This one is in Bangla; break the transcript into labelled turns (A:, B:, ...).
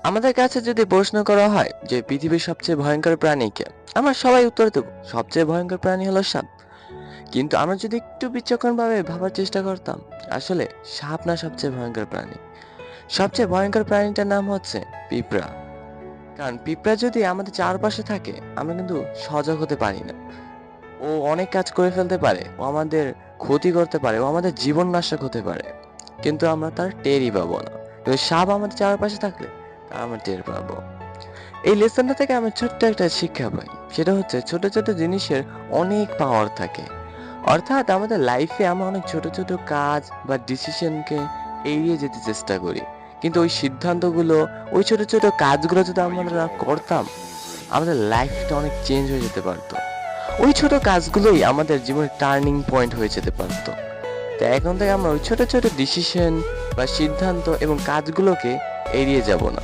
A: আমাদের কাছে যদি প্রশ্ন করা হয় যে পৃথিবীর সবচেয়ে ভয়ঙ্কর প্রাণী কে, আমরা সবাই উত্তর দেব সবচেয়ে ভয়ঙ্কর প্রাণী হলো সাপ। কিন্তু আমরা যদি একটু বিচক্ষণ ভাবে ভাবার চেষ্টা করতাম, আসলে সাপ না সবচেয়ে ভয়ঙ্কর প্রাণী। সবচেয়ে ভয়ঙ্কর প্রাণীটার নাম হচ্ছে পিঁপড়া। কারণ পিঁপড়া যদি আমাদের চারপাশে থাকে, আমরা কিন্তু সজাগ হতে পারি না। ও অনেক কাজ করে ফেলতে পারে, ও আমাদের ক্ষতি করতে পারে, ও আমাদের জীবন নাশক হতে পারে, কিন্তু আমরা তার টেরই পাবো না। কিন্তু সাপ আমাদের চারপাশে থাকলে তা আমরা টের পাবো। এই লেসনটা থেকে আমি ছোট্ট একটা শিক্ষা পাই, সেটা হচ্ছে ছোট ছোট জিনিসের অনেক পাওয়ার থাকে। অর্থাৎ আমাদের লাইফে আমরা অনেক ছোট ছোট কাজ বা ডিসিশনকে এড়িয়ে যেতে চেষ্টা করি, কিন্তু ওই সিদ্ধান্তগুলো, ওই ছোট ছোট কাজগুলো যদি আমরা করতাম, আমাদের লাইফটা অনেক চেঞ্জ হয়ে যেতে পারতো। ওই ছোট কাজগুলোই আমাদের জীবনের টার্নিং পয়েন্ট হয়ে যেতে পারতো। তো এখন থেকে আমরা ওই ছোট ছোট ডিসিশন বা সিদ্ধান্ত এবং কাজগুলোকে এড়িয়ে যাব না।